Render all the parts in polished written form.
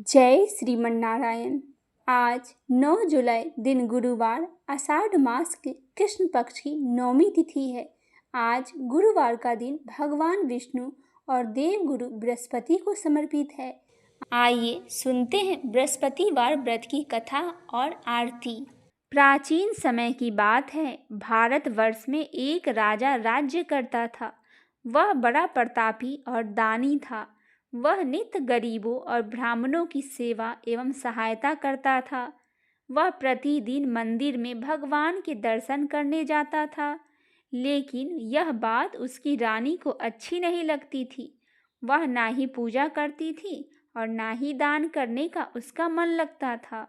जय श्रीमन्नारायण। आज 9 जुलाई दिन गुरुवार आषाढ़ मास के कृष्ण पक्ष की नौमी तिथि है। आज गुरुवार का दिन भगवान विष्णु और देवगुरु बृहस्पति को समर्पित है। आइए सुनते हैं बृहस्पतिवार व्रत की कथा और आरती। प्राचीन समय की बात है। भारतवर्ष में एक राजा राज्य करता था। वह बड़ा प्रतापी और दानी था। वह नित्य गरीबों और ब्राह्मणों की सेवा एवं सहायता करता था। वह प्रतिदिन मंदिर में भगवान के दर्शन करने जाता था, लेकिन यह बात उसकी रानी को अच्छी नहीं लगती थी। वह ना ही पूजा करती थी और ना ही दान करने का उसका मन लगता था।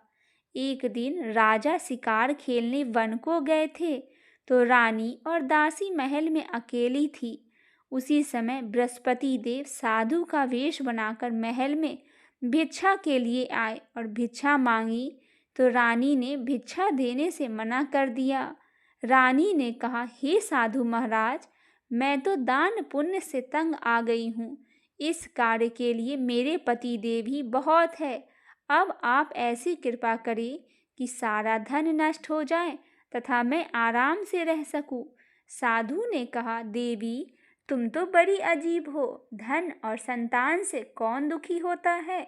एक दिन राजा शिकार खेलने वन को गए थे, तो रानी और दासी महल में अकेली थी। उसी समय बृहस्पति देव साधु का वेश बनाकर महल में भिक्षा के लिए आए और भिक्षा मांगी, तो रानी ने भिक्षा देने से मना कर दिया। रानी ने कहा, हे साधु महाराज, मैं तो दान पुण्य से तंग आ गई हूँ। इस कार्य के लिए मेरे पति देव ही बहुत है। अब आप ऐसी कृपा करें कि सारा धन नष्ट हो जाए तथा मैं आराम से रह सकूं। साधु ने कहा, देवी, तुम तो बड़ी अजीब हो। धन और संतान से कौन दुखी होता है?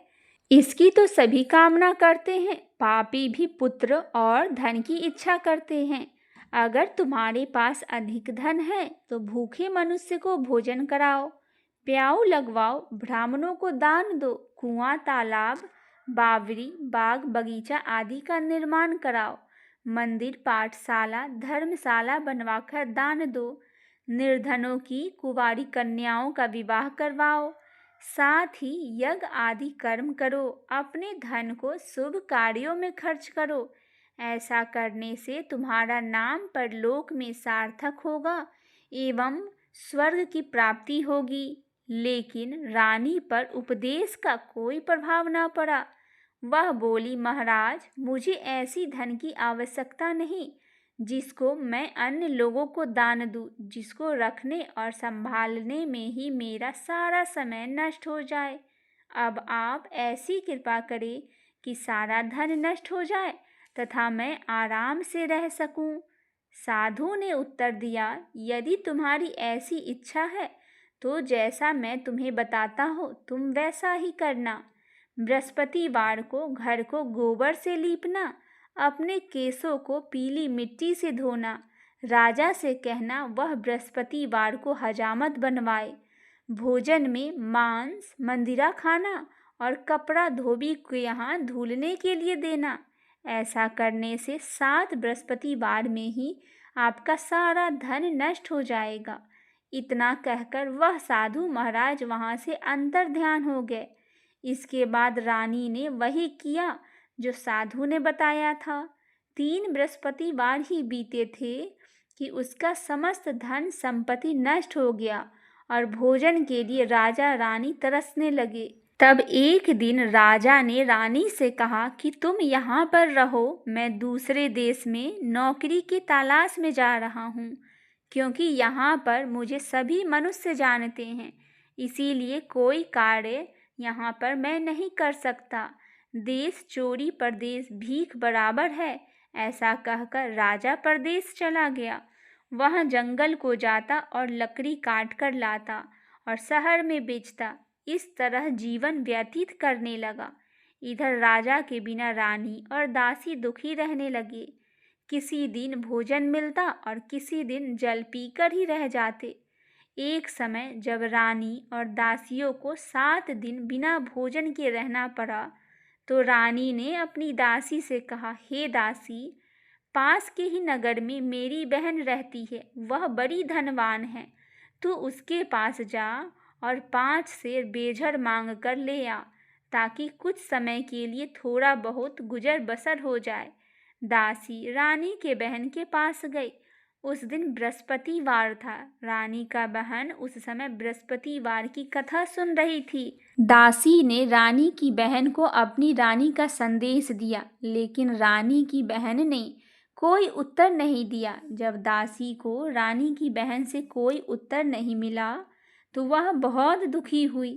इसकी तो सभी कामना करते हैं। पापी भी पुत्र और धन की इच्छा करते हैं। अगर तुम्हारे पास अधिक धन है तो भूखे मनुष्य को भोजन कराओ, प्याऊ लगवाओ, ब्राह्मणों को दान दो, कुआं, तालाब, बावड़ी, बाग, बगीचा आदि का निर्माण कराओ, मंदिर, पाठशाला, धर्मशाला बनवाकर दान दो, निर्धनों की कुंवारी कन्याओं का विवाह करवाओ, साथ ही यज्ञ आदि कर्म करो, अपने धन को शुभ कार्यों में खर्च करो। ऐसा करने से तुम्हारा नाम परलोक में सार्थक होगा एवं स्वर्ग की प्राप्ति होगी। लेकिन रानी पर उपदेश का कोई प्रभाव न पड़ा। वह बोली, महाराज, मुझे ऐसी धन की आवश्यकता नहीं जिसको मैं अन्य लोगों को दान दूं, जिसको रखने और संभालने में ही मेरा सारा समय नष्ट हो जाए। अब आप ऐसी कृपा करें कि सारा धन नष्ट हो जाए तथा मैं आराम से रह सकूं। साधु ने उत्तर दिया, यदि तुम्हारी ऐसी इच्छा है तो जैसा मैं तुम्हें बताता हूँ तुम वैसा ही करना। बृहस्पतिवार को घर को गोबर से लीपना, अपने केसों को पीली मिट्टी से धोना, राजा से कहना वह बृहस्पतिवार को हजामत बनवाए, भोजन में मांस, मंदिरा खाना और कपड़ा धोबी को यहाँ धुलने के लिए देना। ऐसा करने से 7 बृहस्पतिवार में ही आपका सारा धन नष्ट हो जाएगा। इतना कहकर वह साधु महाराज वहाँ से अंतर ध्यान हो गए। इसके बाद रानी ने वही किया जो साधु ने बताया था। 3 बृहस्पतिवार ही बीते थे कि उसका समस्त धन संपत्ति नष्ट हो गया और भोजन के लिए राजा रानी तरसने लगे। तब एक दिन राजा ने रानी से कहा कि तुम यहाँ पर रहो, मैं दूसरे देश में नौकरी की तलाश में जा रहा हूँ, क्योंकि यहाँ पर मुझे सभी मनुष्य जानते हैं, इसीलिए कोई कार्य यहाँ पर मैं नहीं कर सकता। देश चोरी परदेश भीख बराबर है। ऐसा कहकर राजा परदेश चला गया। वह जंगल को जाता और लकड़ी काट कर लाता और शहर में बेचता। इस तरह जीवन व्यतीत करने लगा। इधर राजा के बिना रानी और दासी दुखी रहने लगे। किसी दिन भोजन मिलता और किसी दिन जल पीकर ही रह जाते। एक समय जब रानी और दासियों को 7 दिन बिना भोजन के रहना पड़ा, तो रानी ने अपनी दासी से कहा, हे दासी, पास के ही नगर में मेरी बहन रहती है, वह बड़ी धनवान है। तू उसके पास जा और 5 सेर बेझर मांग कर ले आ, ताकि कुछ समय के लिए थोड़ा बहुत गुजर बसर हो जाए। दासी रानी के बहन के पास गई। उस दिन बृहस्पतिवार था। रानी का बहन उस समय बृहस्पतिवार की कथा सुन रही थी। दासी ने रानी की बहन को अपनी रानी का संदेश दिया, लेकिन रानी की बहन ने कोई उत्तर नहीं दिया। जब दासी को रानी की बहन से कोई उत्तर नहीं मिला तो वह बहुत दुखी हुई।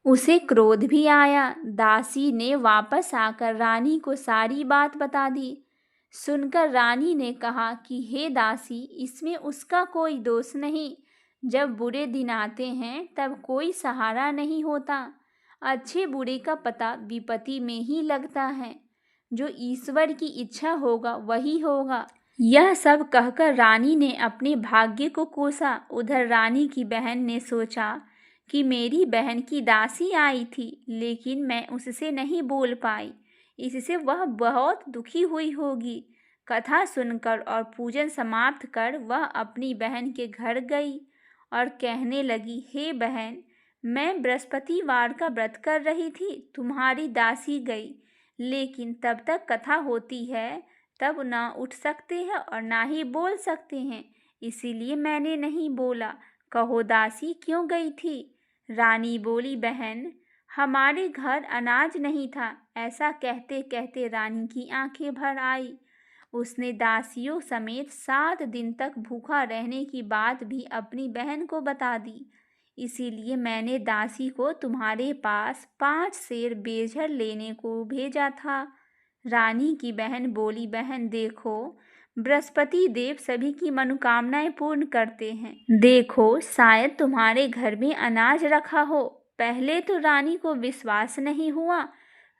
उसे क्रोध भी आया। दासी ने वापस आकर रानी को सारी बात बता दी। सुनकर रानी ने कहा कि हे दासी, इसमें उसका कोई दोष नहीं। जब बुरे दिन आते हैं तब कोई सहारा नहीं होता। अच्छे बुरे का पता विपत्ति में ही लगता है। जो ईश्वर की इच्छा होगा वही होगा। यह सब कहकर रानी ने अपने भाग्य को कोसा। उधर रानी की बहन ने सोचा कि मेरी बहन की दासी आई थी, लेकिन मैं उससे नहीं बोल पाई। इससे वह बहुत दुखी हुई होगी। कथा सुनकर और पूजन समाप्त कर वह अपनी बहन के घर गई और कहने लगी, हे बहन, मैं बृहस्पतिवार का व्रत कर रही थी, तुम्हारी दासी गई, लेकिन तब तक कथा होती है तब ना उठ सकते हैं और ना ही बोल सकते हैं, इसीलिए मैंने नहीं बोला। कहो दासी क्यों गई थी? रानी बोली, बहन, हमारे घर अनाज नहीं था। ऐसा कहते कहते रानी की आंखें भर आई। उसने दासियों समेत 7 दिन तक भूखा रहने की बात भी अपनी बहन को बता दी। इसीलिए मैंने दासी को तुम्हारे पास 5 सेर बेझर लेने को भेजा था। रानी की बहन बोली, बहन देखो, बृहस्पति देव सभी की मनोकामनाएं पूर्ण करते हैं। देखो, शायद तुम्हारे घर में अनाज रखा हो। पहले तो रानी को विश्वास नहीं हुआ,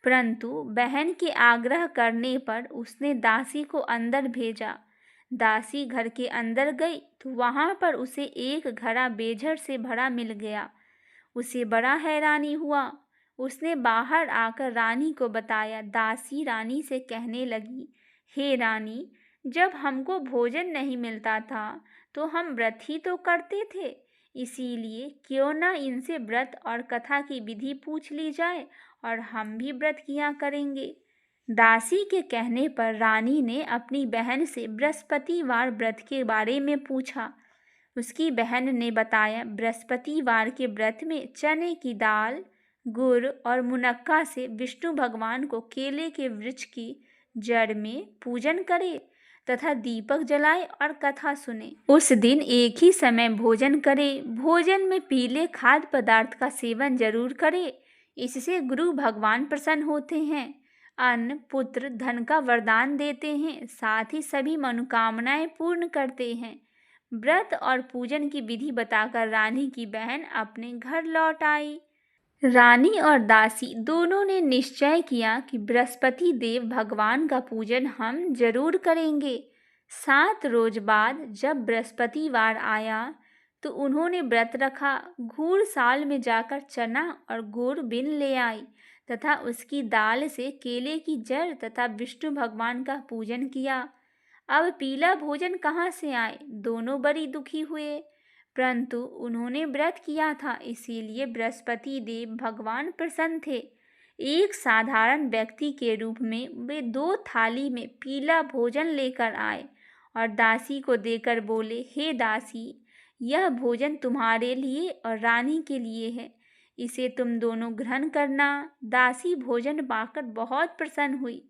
परंतु बहन के आग्रह करने पर उसने दासी को अंदर भेजा। दासी घर के अंदर गई तो वहां पर उसे एक घड़ा बेझर से भरा मिल गया। उसे बड़ा हैरानी हुआ। उसने बाहर आकर रानी को बताया। दासी रानी से कहने लगी, हे रानी, जब हमको भोजन नहीं मिलता था तो हम व्रत ही तो करते थे, इसीलिए क्यों ना इनसे व्रत और कथा की विधि पूछ ली जाए और हम भी व्रत किया करेंगे। दासी के कहने पर रानी ने अपनी बहन से बृहस्पतिवार व्रत के बारे में पूछा। उसकी बहन ने बताया, बृहस्पतिवार के व्रत में चने की दाल, गुड़ और मुनक्का से विष्णु भगवान को केले के वृक्ष की जड़ में पूजन करे तथा दीपक जलाए और कथा सुने। उस दिन एक ही समय भोजन करे। भोजन में पीले खाद्य पदार्थ का सेवन जरूर करे। इससे गुरु भगवान प्रसन्न होते हैं, अन्न, पुत्र, धन का वरदान देते हैं, साथ ही सभी मनोकामनाएं पूर्ण करते हैं। व्रत और पूजन की विधि बताकर रानी की बहन अपने घर लौट आई। रानी और दासी दोनों ने निश्चय किया कि बृहस्पति देव भगवान का पूजन हम जरूर करेंगे। 7 रोज बाद जब बृहस्पतिवार आया तो उन्होंने व्रत रखा। घूर साल में जाकर चना और गुड़ बिन ले आई तथा उसकी दाल से केले की जड़ तथा विष्णु भगवान का पूजन किया। अब पीला भोजन कहाँ से आए? दोनों बड़ी दुखी हुए, परंतु उन्होंने व्रत किया था, इसीलिए बृहस्पति देव भगवान प्रसन्न थे। एक साधारण व्यक्ति के रूप में वे 2 थाली में पीला भोजन लेकर आए और दासी को देकर बोले, हे दासी, यह भोजन तुम्हारे लिए और रानी के लिए है, इसे तुम दोनों ग्रहण करना। दासी भोजन पाकर बहुत प्रसन्न हुई।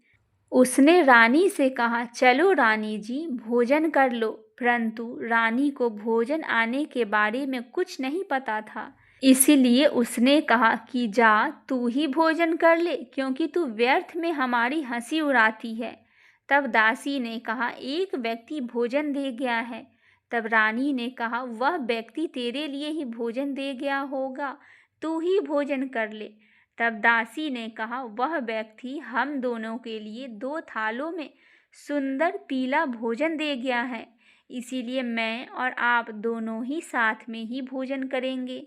उसने रानी से कहा, चलो रानी जी, भोजन कर लो। परंतु रानी को भोजन आने के बारे में कुछ नहीं पता था, इसीलिए उसने कहा कि जा तू ही भोजन कर ले, क्योंकि तू व्यर्थ में हमारी हंसी उड़ाती है। तब दासी ने कहा, एक व्यक्ति भोजन दे गया है। तब रानी ने कहा, वह व्यक्ति तेरे लिए ही भोजन दे गया होगा, तू ही भोजन कर ले। तब दासी ने कहा, वह व्यक्ति हम दोनों के लिए 2 थालों में सुंदर पीला भोजन दे गया है, इसीलिए मैं और आप दोनों ही साथ में ही भोजन करेंगे।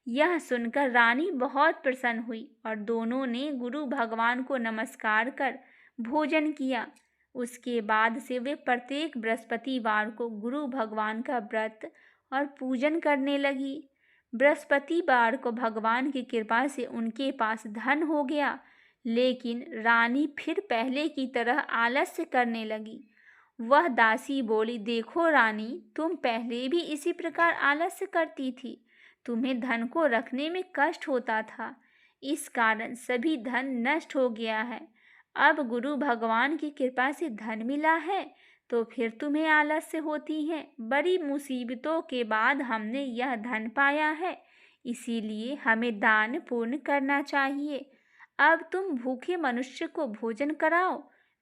यह सुनकर रानी बहुत प्रसन्न हुई और दोनों ने गुरु भगवान को नमस्कार कर भोजन किया। उसके बाद से वे प्रत्येक बृहस्पतिवार को गुरु भगवान का व्रत और पूजन करने लगी। बृहस्पतिवार को भगवान की कृपा से उनके पास धन हो गया, लेकिन रानी फिर पहले की तरह आलस्य करने लगी। वह दासी बोली, देखो रानी, तुम पहले भी इसी प्रकार आलस्य करती थी। तुम्हें धन को रखने में कष्ट होता था, इस कारण सभी धन नष्ट हो गया है। अब गुरु भगवान की कृपा से धन मिला है तो फिर तुम्हें आलस्य होती है। बड़ी मुसीबतों के बाद हमने यह धन पाया है, इसीलिए हमें दान पुण्य करना चाहिए। अब तुम भूखे मनुष्य को भोजन कराओ,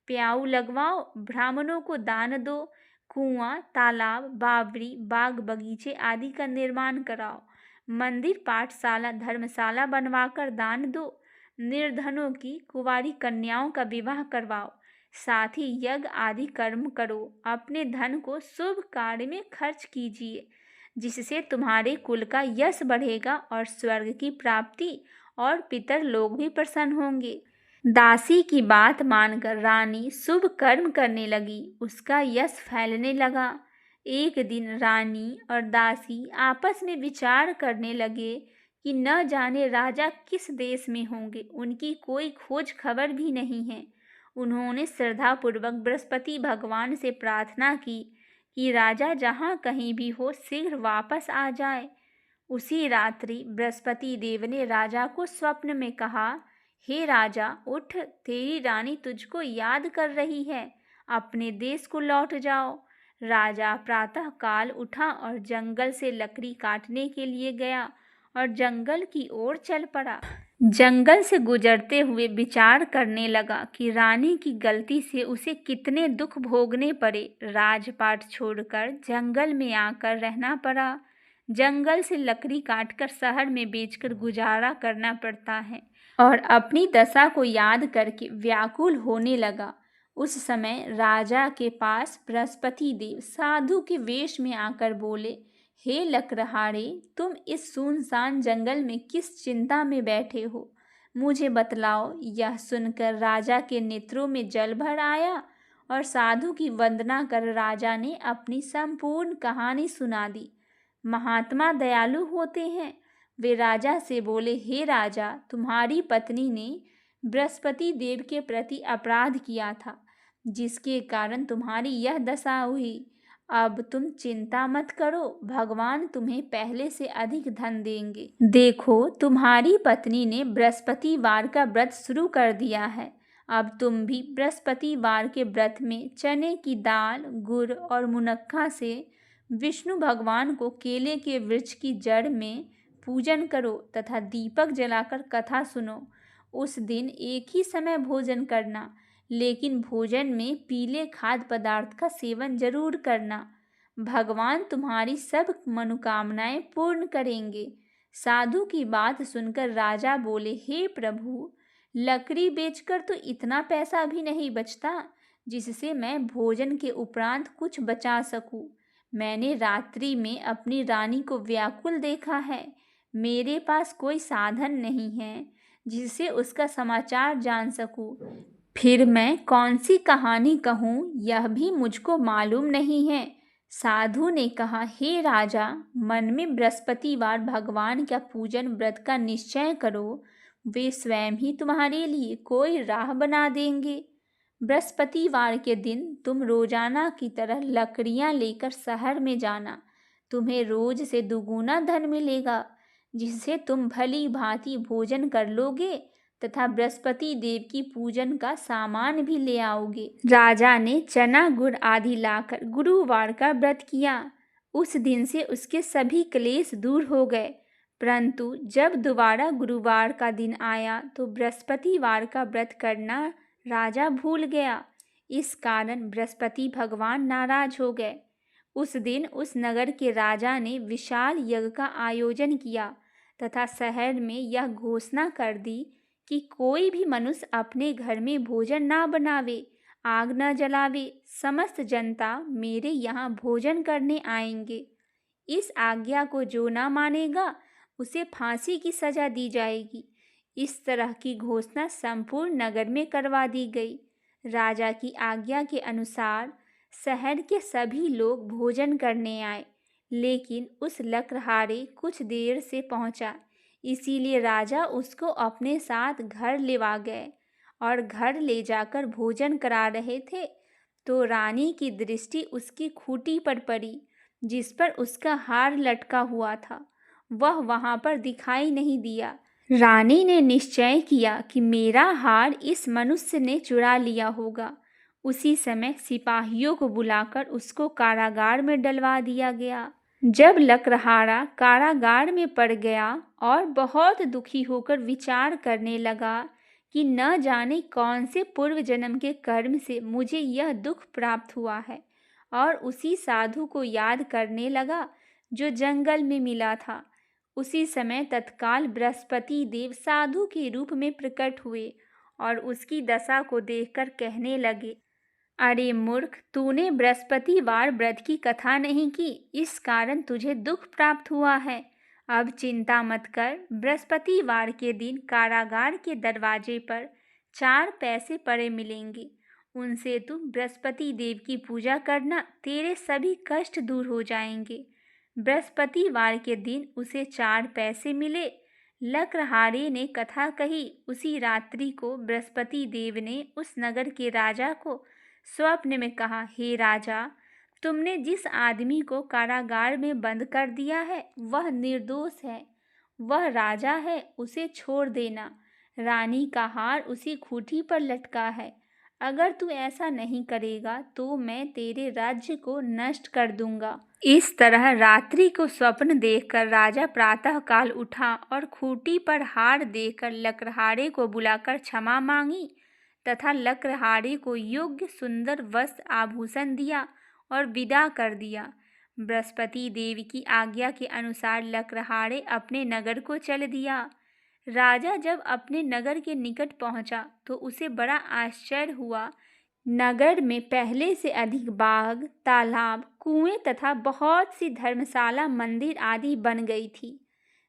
प्याऊ लगवाओ, ब्राह्मणों को दान दो, कुआं, तालाब, बावड़ी, बाग बगीचे आदि का निर्माण कराओ, मंदिर, पाठशाला, धर्मशाला बनवाकर दान दो, निर्धनों की कुंवारी कन्याओं का विवाह करवाओ, साथ ही यज्ञ आदि कर्म करो, अपने धन को शुभ कार्य में खर्च कीजिए, जिससे तुम्हारे कुल का यश बढ़ेगा और स्वर्ग की प्राप्ति और पितर लोग भी प्रसन्न होंगे। दासी की बात मानकर रानी शुभ कर्म करने लगी। उसका यश फैलने लगा। एक दिन रानी और दासी आपस में विचार करने लगे कि न जाने राजा किस देश में होंगे, उनकी कोई खोज खबर भी नहीं है। उन्होंने श्रद्धापूर्वक बृहस्पति भगवान से प्रार्थना की कि राजा जहाँ कहीं भी हो शीघ्र वापस आ जाए। उसी रात्रि बृहस्पति देव ने राजा को स्वप्न में कहा, हे राजा, उठ, तेरी रानी तुझको याद कर रही है, अपने देश को लौट जाओ। राजा प्रातः काल उठा और जंगल से लकड़ी काटने के लिए गया और जंगल की ओर चल पड़ा। जंगल से गुजरते हुए विचार करने लगा कि रानी की गलती से उसे कितने दुख भोगने पड़े। राजपाट छोड़कर जंगल में आकर रहना पड़ा। जंगल से लकड़ी काटकर शहर में बेचकर गुजारा करना पड़ता है और अपनी दशा को याद करके व्याकुल होने लगा। उस समय राजा के पास बृहस्पति देव साधु के वेश में आकर बोले, हे लकड़हारे, तुम इस सुनसान जंगल में किस चिंता में बैठे हो, मुझे बतलाओ। यह सुनकर राजा के नेत्रों में जल भर आया और साधु की वंदना कर राजा ने अपनी संपूर्ण कहानी सुना दी। महात्मा दयालु होते हैं। वे राजा से बोले, हे राजा, तुम्हारी पत्नी ने बृहस्पति देव के प्रति अपराध किया था, जिसके कारण तुम्हारी यह दशा हुई। अब तुम चिंता मत करो, भगवान तुम्हें पहले से अधिक धन देंगे। देखो, तुम्हारी पत्नी ने बृहस्पतिवार का व्रत शुरू कर दिया है। अब तुम भी बृहस्पतिवार के व्रत में चने की दाल, गुड़ और मुनक्का से विष्णु भगवान को केले के वृक्ष की जड़ में पूजन करो तथा दीपक जलाकर कथा सुनो। उस दिन एक ही समय भोजन करना, लेकिन भोजन में पीले खाद्य पदार्थ का सेवन जरूर करना। भगवान तुम्हारी सब मनोकामनाएं पूर्ण करेंगे। साधु की बात सुनकर राजा बोले, हे प्रभु, लकड़ी बेचकर तो इतना पैसा भी नहीं बचता जिससे मैं भोजन के उपरांत कुछ बचा सकूं। मैंने रात्रि में अपनी रानी को व्याकुल देखा है। मेरे पास कोई साधन नहीं है जिससे उसका समाचार जान सकूं। फिर मैं कौन सी कहानी कहूँ, यह भी मुझको मालूम नहीं है। साधु ने कहा, हे राजा, मन में बृहस्पतिवार भगवान का पूजन व्रत का निश्चय करो। वे स्वयं ही तुम्हारे लिए कोई राह बना देंगे। बृहस्पतिवार के दिन तुम रोजाना की तरह लकड़ियां लेकर शहर में जाना। तुम्हें रोज से दुगुना धन मिलेगा, जिससे तुम भली भांति भोजन कर लोगे तथा बृहस्पति देव की पूजन का सामान भी ले आओगे। राजा ने चना गुड़ आदि लाकर गुरुवार का व्रत किया। उस दिन से उसके सभी क्लेश दूर हो गए। परंतु जब दोबारा गुरुवार का दिन आया तो बृहस्पतिवार का व्रत करना राजा भूल गया। इस कारण बृहस्पति भगवान नाराज हो गए। उस दिन उस नगर के राजा ने विशाल यज्ञ का आयोजन किया तथा शहर में यह घोषणा कर दी कि कोई भी मनुष्य अपने घर में भोजन ना बनावे, आग न जलावे। समस्त जनता मेरे यहाँ भोजन करने आएंगे। इस आज्ञा को जो ना मानेगा उसे फांसी की सजा दी जाएगी। इस तरह की घोषणा संपूर्ण नगर में करवा दी गई। राजा की आज्ञा के अनुसार शहर के सभी लोग भोजन करने आए, लेकिन उस लकड़हारे कुछ देर से पहुंचा, इसीलिए राजा उसको अपने साथ घर लेवा गए और घर ले जाकर भोजन करा रहे थे तो रानी की दृष्टि उसकी खूंटी पर पड़ी, जिस पर उसका हार लटका हुआ था। वह वहां पर दिखाई नहीं दिया। रानी ने निश्चय किया कि मेरा हार इस मनुष्य ने चुरा लिया होगा। उसी समय सिपाहियों को बुलाकर उसको कारागार में डलवा दिया गया। जब लकड़हारा कारागार में पड़ गया और बहुत दुखी होकर विचार करने लगा कि न जाने कौन से पूर्व जन्म के कर्म से मुझे यह दुख प्राप्त हुआ है, और उसी साधु को याद करने लगा जो जंगल में मिला था, उसी समय तत्काल बृहस्पति देव साधु के रूप में प्रकट हुए और उसकी दशा को देखकर कहने लगे, अरे मूर्ख, तूने बृहस्पतिवार व्रत की कथा नहीं की, इस कारण तुझे दुख प्राप्त हुआ है। अब चिंता मत कर, बृहस्पतिवार के दिन कारागार के दरवाजे पर 4 पैसे पड़े मिलेंगे, उनसे तू बृहस्पति देव की पूजा करना, तेरे सभी कष्ट दूर हो जाएंगे। बृहस्पतिवार के दिन उसे 4 पैसे मिले। लकड़हारे ने कथा कही। उसी रात्रि को बृहस्पति देव ने उस नगर के राजा को स्वप्न में कहा, हे राजा, तुमने जिस आदमी को कारागार में बंद कर दिया है वह निर्दोष है, वह राजा है, उसे छोड़ देना। रानी का हार उसी खूंटी पर लटका है। अगर तू ऐसा नहीं करेगा तो मैं तेरे राज्य को नष्ट कर दूंगा। इस तरह रात्रि को स्वप्न देखकर राजा प्रातःकाल उठा और खूंटी पर हार देकर लकड़हारे को बुलाकर क्षमा मांगी तथा लकड़हारे को योग्य सुंदर वस्त्र आभूषण दिया और विदा कर दिया। बृहस्पति देव की आज्ञा के अनुसार लकड़हारे अपने नगर को चल दिया। राजा जब अपने नगर के निकट पहुंचा तो उसे बड़ा आश्चर्य हुआ। नगर में पहले से अधिक बाग, तालाब, कुएं तथा बहुत सी धर्मशाला, मंदिर आदि बन गई थी।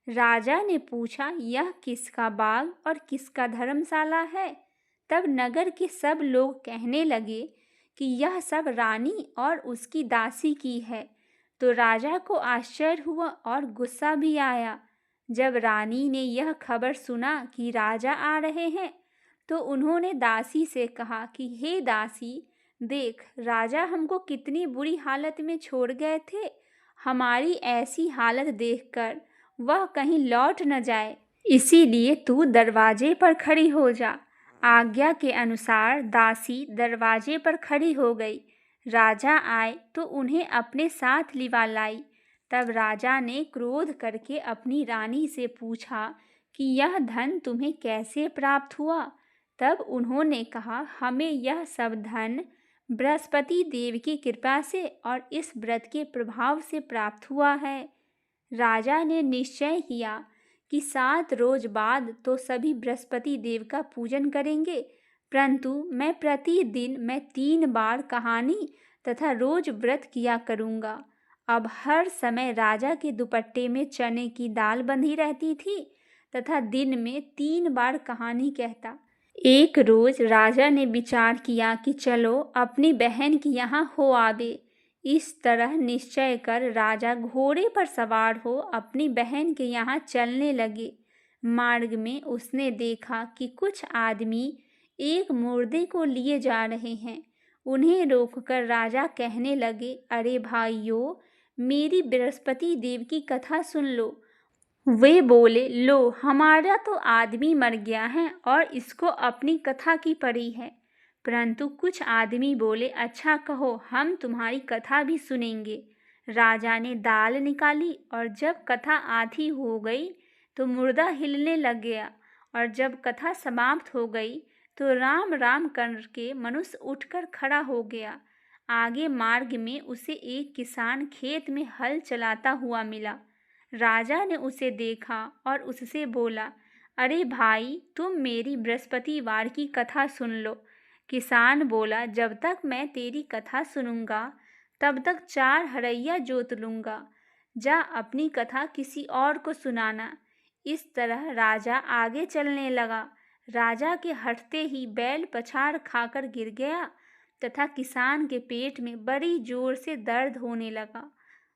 राजा ने पूछा, यह किसका बाग और किसका धर्मशाला है? तब नगर के सब लोग कहने लगे कि यह सब रानी और उसकी दासी की है। तो राजा को आश्चर्य हुआ और गुस्सा भी आया। जब रानी ने यह खबर सुना कि राजा आ रहे हैं तो उन्होंने दासी से कहा कि हे दासी, देख, राजा हमको कितनी बुरी हालत में छोड़ गए थे। हमारी ऐसी हालत देखकर वह कहीं लौट न जाए, इसीलिए तू दरवाजे पर खड़ी हो जा। आज्ञा के अनुसार दासी दरवाजे पर खड़ी हो गई। राजा आए तो उन्हें अपने साथ लिवा लाई। तब राजा ने क्रोध करके अपनी रानी से पूछा कि यह धन तुम्हें कैसे प्राप्त हुआ? तब उन्होंने कहा, हमें यह सब धन बृहस्पति देव की कृपा से और इस व्रत के प्रभाव से प्राप्त हुआ है। राजा ने निश्चय किया कि 7 रोज बाद तो सभी बृहस्पति देव का पूजन करेंगे, परंतु मैं प्रतिदिन 3 बार कहानी तथा रोज व्रत किया करूँगा। अब हर समय राजा के दुपट्टे में चने की दाल बंधी रहती थी तथा दिन में 3 बार कहानी कहता। एक रोज राजा ने विचार किया कि चलो अपनी बहन के यहाँ हो आवे। इस तरह निश्चय कर राजा घोड़े पर सवार हो अपनी बहन के यहाँ चलने लगे। मार्ग में उसने देखा कि कुछ आदमी एक मुर्दे को लिए जा रहे हैं। उन्हें रोककर राजा कहने लगे, अरे भाइयों, मेरी बृहस्पति देव की कथा सुन लो। वे बोले, लो, हमारा तो आदमी मर गया है और इसको अपनी कथा की पड़ी है। परंतु कुछ आदमी बोले, अच्छा कहो, हम तुम्हारी कथा भी सुनेंगे। राजा ने दाल निकाली और जब कथा आधी हो गई तो मुर्दा हिलने लग गया, और जब कथा समाप्त हो गई तो राम राम करके मनुष्य उठकर खड़ा हो गया। आगे मार्ग में उसे एक किसान खेत में हल चलाता हुआ मिला। राजा ने उसे देखा और उससे बोला, अरे भाई, तुम मेरी बृहस्पतिवार की कथा सुन लो। किसान बोला, जब तक मैं तेरी कथा सुनूंगा तब तक 4 हरैया जोत लूंगा। जा अपनी कथा किसी और को सुनाना। इस तरह राजा आगे चलने लगा। राजा के हटते ही बैल पछाड़ खाकर गिर गया तथा किसान के पेट में बड़ी जोर से दर्द होने लगा।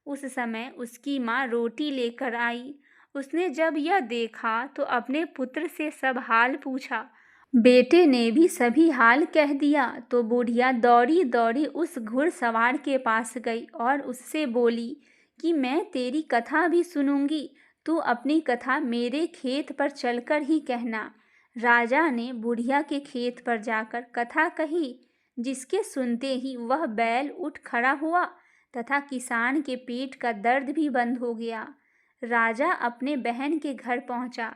उस समय उसकी माँ रोटी लेकर आई। उसने जब यह देखा तो अपने पुत्र से सब हाल पूछा। बेटे ने भी सभी हाल कह दिया तो बुढ़िया दौड़ी दौड़ी उस घुड़सवार के पास गई और उससे बोली कि मैं तेरी कथा भी सुनूंगी, तू अपनी कथा मेरे खेत पर चलकर ही कहना। राजा ने बुढ़िया के खेत पर जाकर कथा कही, जिसके सुनते ही वह बैल उठ खड़ा हुआ तथा किसान के पेट का दर्द भी बंद हो गया। राजा अपने बहन के घर पहुंचा।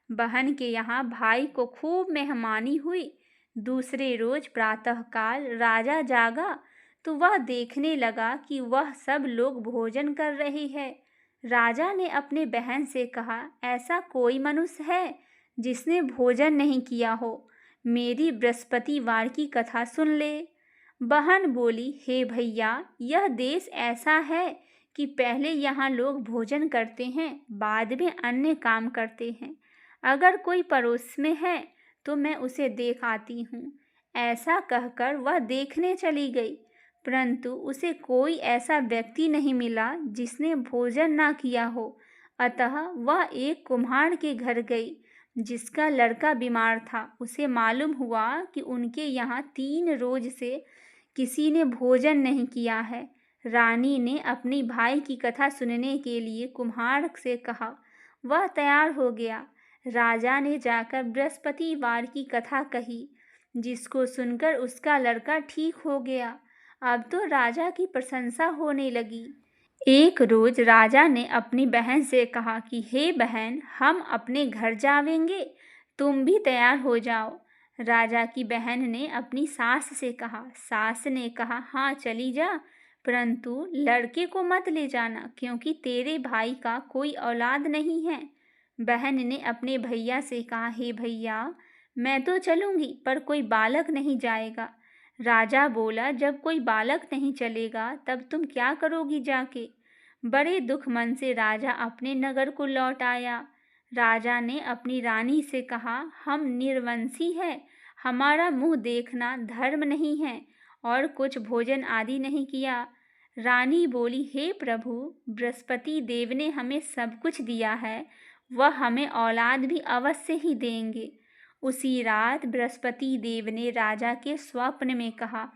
बहन के यहाँ भाई को खूब मेहमानी हुई। दूसरे रोज प्रातःकाल राजा जागा तो वह देखने लगा कि वह सब लोग भोजन कर रहे हैं। राजा ने अपने बहन से कहा, ऐसा कोई मनुष्य है जिसने भोजन नहीं किया हो? मेरी बृहस्पतिवार की कथा सुन ले। बहन बोली, हे भैया, यह देश ऐसा है कि पहले यहाँ लोग भोजन करते हैं, बाद में अन्य काम करते हैं। अगर कोई पड़ोस में है तो मैं उसे देख आती हूँ। ऐसा कहकर वह देखने चली गई, परंतु उसे कोई ऐसा व्यक्ति नहीं मिला जिसने भोजन ना किया हो। अतः वह एक कुम्हार के घर गई जिसका लड़का बीमार था। उसे मालूम हुआ कि उनके यहाँ 3 रोज से किसी ने भोजन नहीं किया है। रानी ने अपनी भाई की कथा सुनने के लिए कुम्हार से कहा। वह तैयार हो गया। राजा ने जाकर बृहस्पतिवार की कथा कही, जिसको सुनकर उसका लड़का ठीक हो गया। अब तो राजा की प्रशंसा होने लगी। एक रोज राजा ने अपनी बहन से कहा कि हे बहन, हम अपने घर जावेंगे, तुम भी तैयार हो जाओ। राजा की बहन ने अपनी सास से कहा। सास ने कहा, हाँ चली जा, परंतु लड़के को मत ले जाना, क्योंकि तेरे भाई का कोई औलाद नहीं है। बहन ने अपने भैया से कहा, हे भैया, मैं तो चलूंगी, पर कोई बालक नहीं जाएगा। राजा बोला, जब कोई बालक नहीं चलेगा तब तुम क्या करोगी जाके? बड़े दुख मन से राजा अपने नगर को लौट आया। राजा ने अपनी रानी से कहा, हम निर्वंशी हैं, हमारा मुंह देखना धर्म नहीं है और कुछ भोजन आदि नहीं किया। रानी बोली, हे प्रभु, बृहस्पति देव ने हमें सब कुछ दिया है, वह हमें औलाद भी अवश्य ही देंगे। उसी रात बृहस्पति देव ने राजा के स्वप्न में कहा,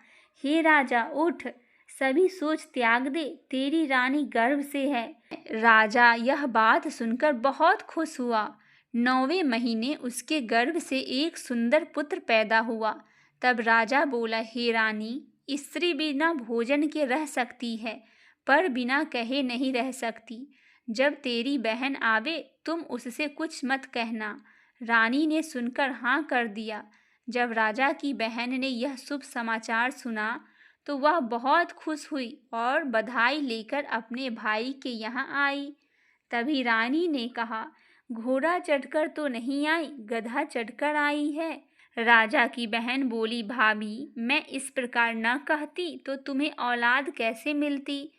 हे राजा, उठ, सभी सोच त्याग दे, तेरी रानी गर्भ से है। राजा यह बात सुनकर बहुत खुश हुआ। 9वें महीने उसके गर्भ से एक सुंदर पुत्र पैदा हुआ। तब राजा बोला, हे रानी, स्त्री बिना भोजन के रह सकती है, पर बिना कहे नहीं रह सकती। जब तेरी बहन आवे तुम उससे कुछ मत कहना। रानी ने सुनकर हाँ कर दिया। जब राजा की बहन ने यह शुभ समाचार सुना तो वह बहुत खुश हुई और बधाई लेकर अपने भाई के यहाँ आई। तभी रानी ने कहा, घोड़ा चढ़कर तो नहीं आई, गधा चढ़कर आई है। राजा की बहन बोली, भाभी, मैं इस प्रकार न कहती तो तुम्हें औलाद कैसे मिलती?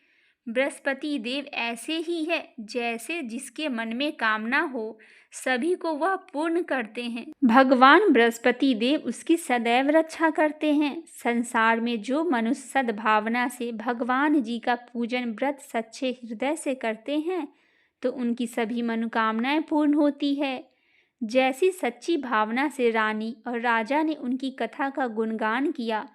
बृहस्पति देव ऐसे ही है, जैसे जिसके मन में कामना हो सभी को वह पूर्ण करते हैं। भगवान बृहस्पति देव उसकी सदैव रक्षा करते हैं। संसार में जो मनुष्य सद्भावना से भगवान जी का पूजन व्रत सच्चे हृदय से करते हैं तो उनकी सभी मनोकामनाएं पूर्ण होती है। जैसी सच्ची भावना से रानी और राजा ने उनकी कथा का गुणगान किया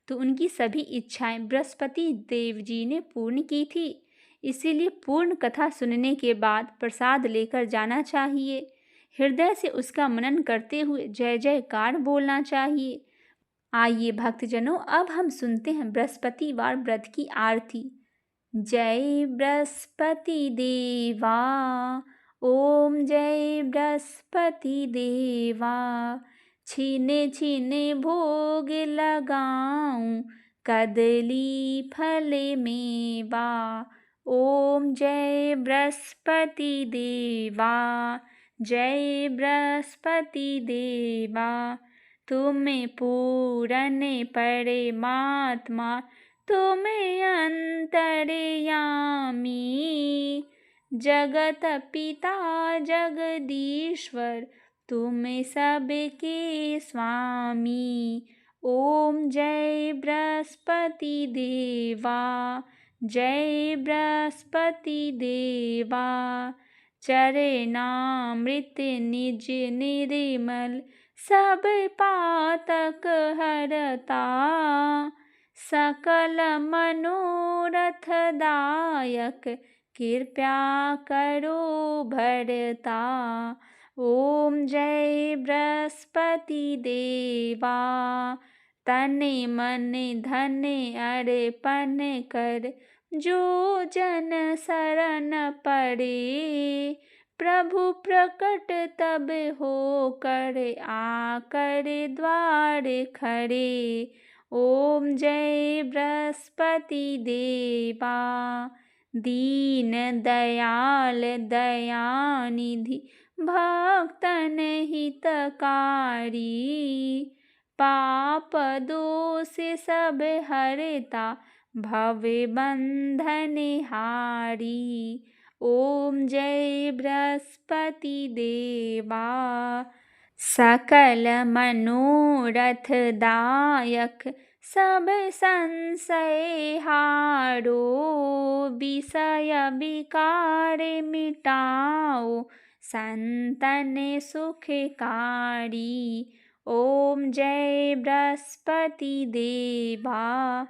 तो उनकी सभी इच्छाएं बृहस्पति देव जी ने पूर्ण की थी। इसीलिए पूर्ण कथा सुनने के बाद प्रसाद लेकर जाना चाहिए। हृदय से उसका मनन करते हुए जय जयकार बोलना चाहिए। आइए भक्तजनों, अब हम सुनते हैं बृहस्पतिवार व्रत की आरती। जय बृहस्पति देवा, ओम जय बृहस्पति देवा, छीने छीने भोग लगाऊं, कदली फल मेवा। ओम जय बृहस्पति देवा, जय बृहस्पति देवा, तुम्हें पूरन परमात्मा, तुम्हें अंतर्यामी, जगत पिता जगदीश्वर, तुम सबके स्वामी। ओम जय बृहस्पति देवा, जय बृहस्पति देवा, चरणामृत निज निर्मल, सब पातक हरता, सकल मनोरथ दायक, कृपया करो भरता। ओम जय बृहस्पति देवा, तन मन धन अर्पण कर, जो जन शरण पड़े, प्रभु प्रकट तब हो कर आकर द्वार खड़े। ओम जय बृहस्पति देवा, दीन दयाल दयानिधि, भक्तन हितकारी। पाप दोष सब हरता, भव बंधन हारी। ओम जय बृहस्पति देवा, सकल मनोरथ दायक, सब संशय हारो। विषय विकार मिटाओ, संतन सुखकारी। ओम जय बृहस्पति देवा,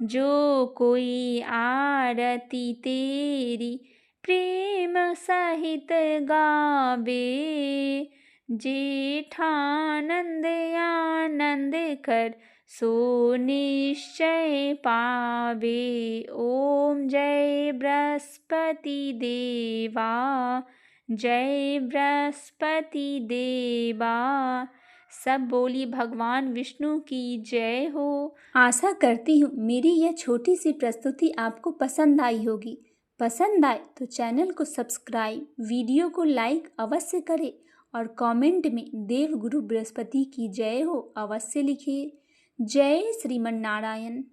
जो कोई आरती तेरी प्रेम सहित गावे, जेठानंद आनंद कर सो निश्चय पावे। ओम जय बृहस्पति देवा, जय बृहस्पति देवा। सब बोली भगवान विष्णु की जय हो। आशा करती हूँ मेरी यह छोटी सी प्रस्तुति आपको पसंद आई होगी। पसंद आए तो चैनल को सब्सक्राइब, वीडियो को लाइक अवश्य करें और कमेंट में देव गुरु बृहस्पति की जय हो अवश्य लिखिए। जय श्रीमन नारायण।